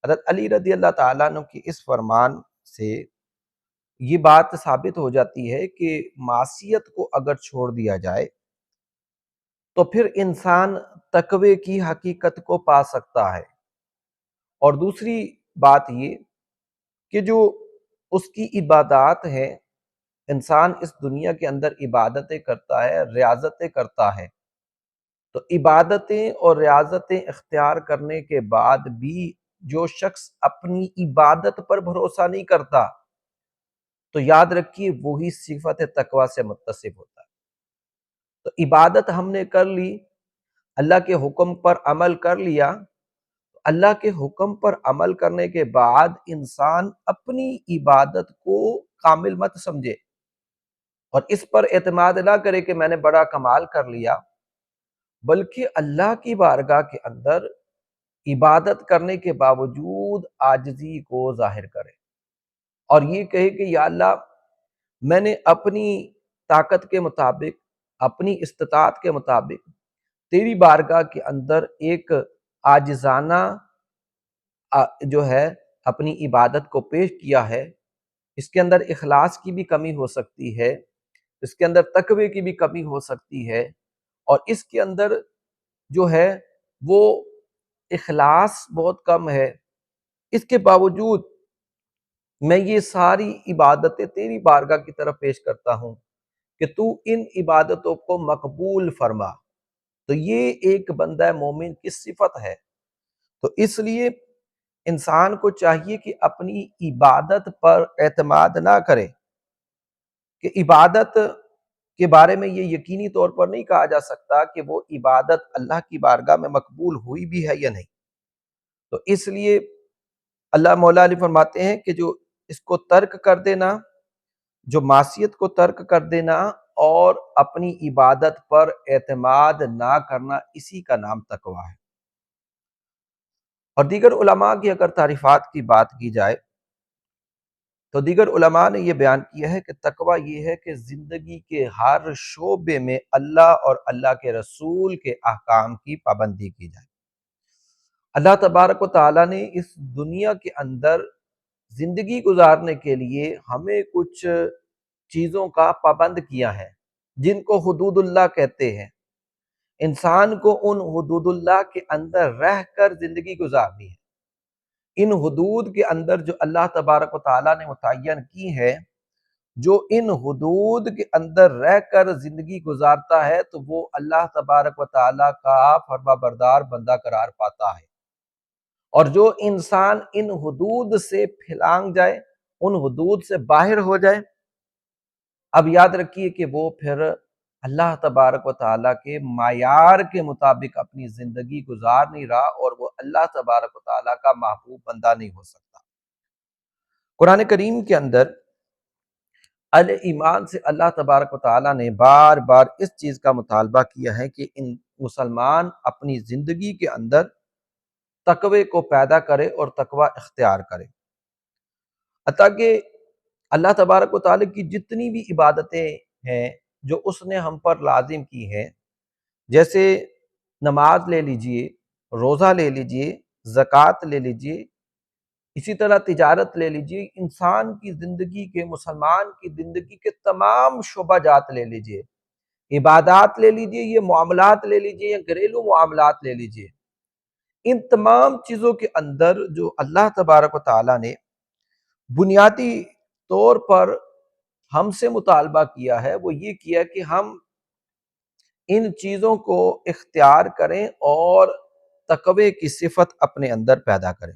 حضرت علی رضی اللہ تعالیٰ عنہ کی اس فرمان سے یہ بات ثابت ہو جاتی ہے کہ معصیت کو اگر چھوڑ دیا جائے تو پھر انسان تقوی کی حقیقت کو پا سکتا ہے۔ اور دوسری بات یہ کہ جو اس کی عبادات ہیں، انسان اس دنیا کے اندر عبادتیں کرتا ہے، ریاضتیں کرتا ہے، تو عبادتیں اور ریاضتیں اختیار کرنے کے بعد بھی جو شخص اپنی عبادت پر بھروسہ نہیں کرتا تو یاد رکھیے وہی صفت تقوی سے متصف ہوتا ہے۔ تو عبادت ہم نے کر لی، اللہ کے حکم پر عمل کر لیا، اللہ کے حکم پر عمل کرنے کے بعد انسان اپنی عبادت کو کامل مت سمجھے اور اس پر اعتماد نہ کرے کہ میں نے بڑا کمال کر لیا، بلکہ اللہ کی بارگاہ کے اندر عبادت کرنے کے باوجود عاجزی کو ظاہر کرے اور یہ کہے کہ یا اللہ میں نے اپنی طاقت کے مطابق، اپنی استطاعت کے مطابق تیری بارگاہ کے اندر ایک عاجزانہ جو ہے اپنی عبادت کو پیش کیا ہے۔ اس کے اندر اخلاص کی بھی کمی ہو سکتی ہے، اس کے اندر تقوی کی بھی کمی ہو سکتی ہے، اور اس کے اندر جو ہے وہ اخلاص بہت کم ہے۔ اس کے باوجود میں یہ ساری عبادتیں تیری بارگاہ کی طرف پیش کرتا ہوں کہ تو ان عبادتوں کو مقبول فرما، تو یہ ایک بندہ مومن کی صفت ہے۔ تو اس لیے انسان کو چاہیے کہ اپنی عبادت پر اعتماد نہ کرے، کہ عبادت کے بارے میں یہ یقینی طور پر نہیں کہا جا سکتا کہ وہ عبادت اللہ کی بارگاہ میں مقبول ہوئی بھی ہے یا نہیں۔ تو اس لیے اللہ مولا علی فرماتے ہیں کہ جو اس کو ترک کر دینا، جو معصیت کو ترک کر دینا اور اپنی عبادت پر اعتماد نہ کرنا، اسی کا نام تقوی ہے۔ اور دیگر علماء کی اگر تعریفات کی بات کی جائے تو دیگر علماء نے یہ بیان کیا ہے کہ تقوی یہ ہے کہ زندگی کے ہر شعبے میں اللہ اور اللہ کے رسول کے احکام کی پابندی کی جائے۔ اللہ تبارک و تعالیٰ نے اس دنیا کے اندر زندگی گزارنے کے لیے ہمیں کچھ چیزوں کا پابند کیا ہے جن کو حدود اللہ کہتے ہیں۔ انسان کو ان حدود اللہ کے اندر رہ کر زندگی گزارنی ہے۔ ان حدود کے اندر جو اللہ تبارک و تعالیٰ نے متعین کی ہے، جو ان حدود کے اندر رہ کر زندگی گزارتا ہے تو وہ اللہ تبارک و تعالیٰ کا فرما بردار بندہ قرار پاتا ہے، اور جو انسان ان حدود سے پھلانگ جائے، ان حدود سے باہر ہو جائے، اب یاد رکھیے کہ وہ پھر اللہ تبارک و تعالیٰ کے معیار کے مطابق اپنی زندگی گزار نہیں رہا اور وہ اللہ تبارک و تعالیٰ کا محبوب بندہ نہیں ہو سکتا۔ قرآن کریم کے اندر اہل ایمان سے اللہ تبارک و تعالیٰ نے بار بار اس چیز کا مطالبہ کیا ہے کہ ان مسلمان اپنی زندگی کے اندر تقوی کو پیدا کرے اور تقوی اختیار کرے، حتیٰ کہ اللہ تبارک و تعالیٰ کی جتنی بھی عبادتیں ہیں جو اس نے ہم پر لازم کی ہیں، جیسے نماز لے لیجئے، روزہ لے لیجئے، زکوٰۃ لے لیجئے، اسی طرح تجارت لے لیجئے، انسان کی زندگی کے، مسلمان کی زندگی کے تمام شعبہ جات لے لیجئے، عبادات لے لیجئے، یہ معاملات لے لیجئے یا گھریلو معاملات لے لیجئے، ان تمام چیزوں کے اندر جو اللہ تبارک و تعالیٰ نے بنیادی طور پر ہم سے مطالبہ کیا ہے وہ یہ کیا کہ ہم ان چیزوں کو اختیار کریں اور تقوی کی صفت اپنے اندر پیدا کریں۔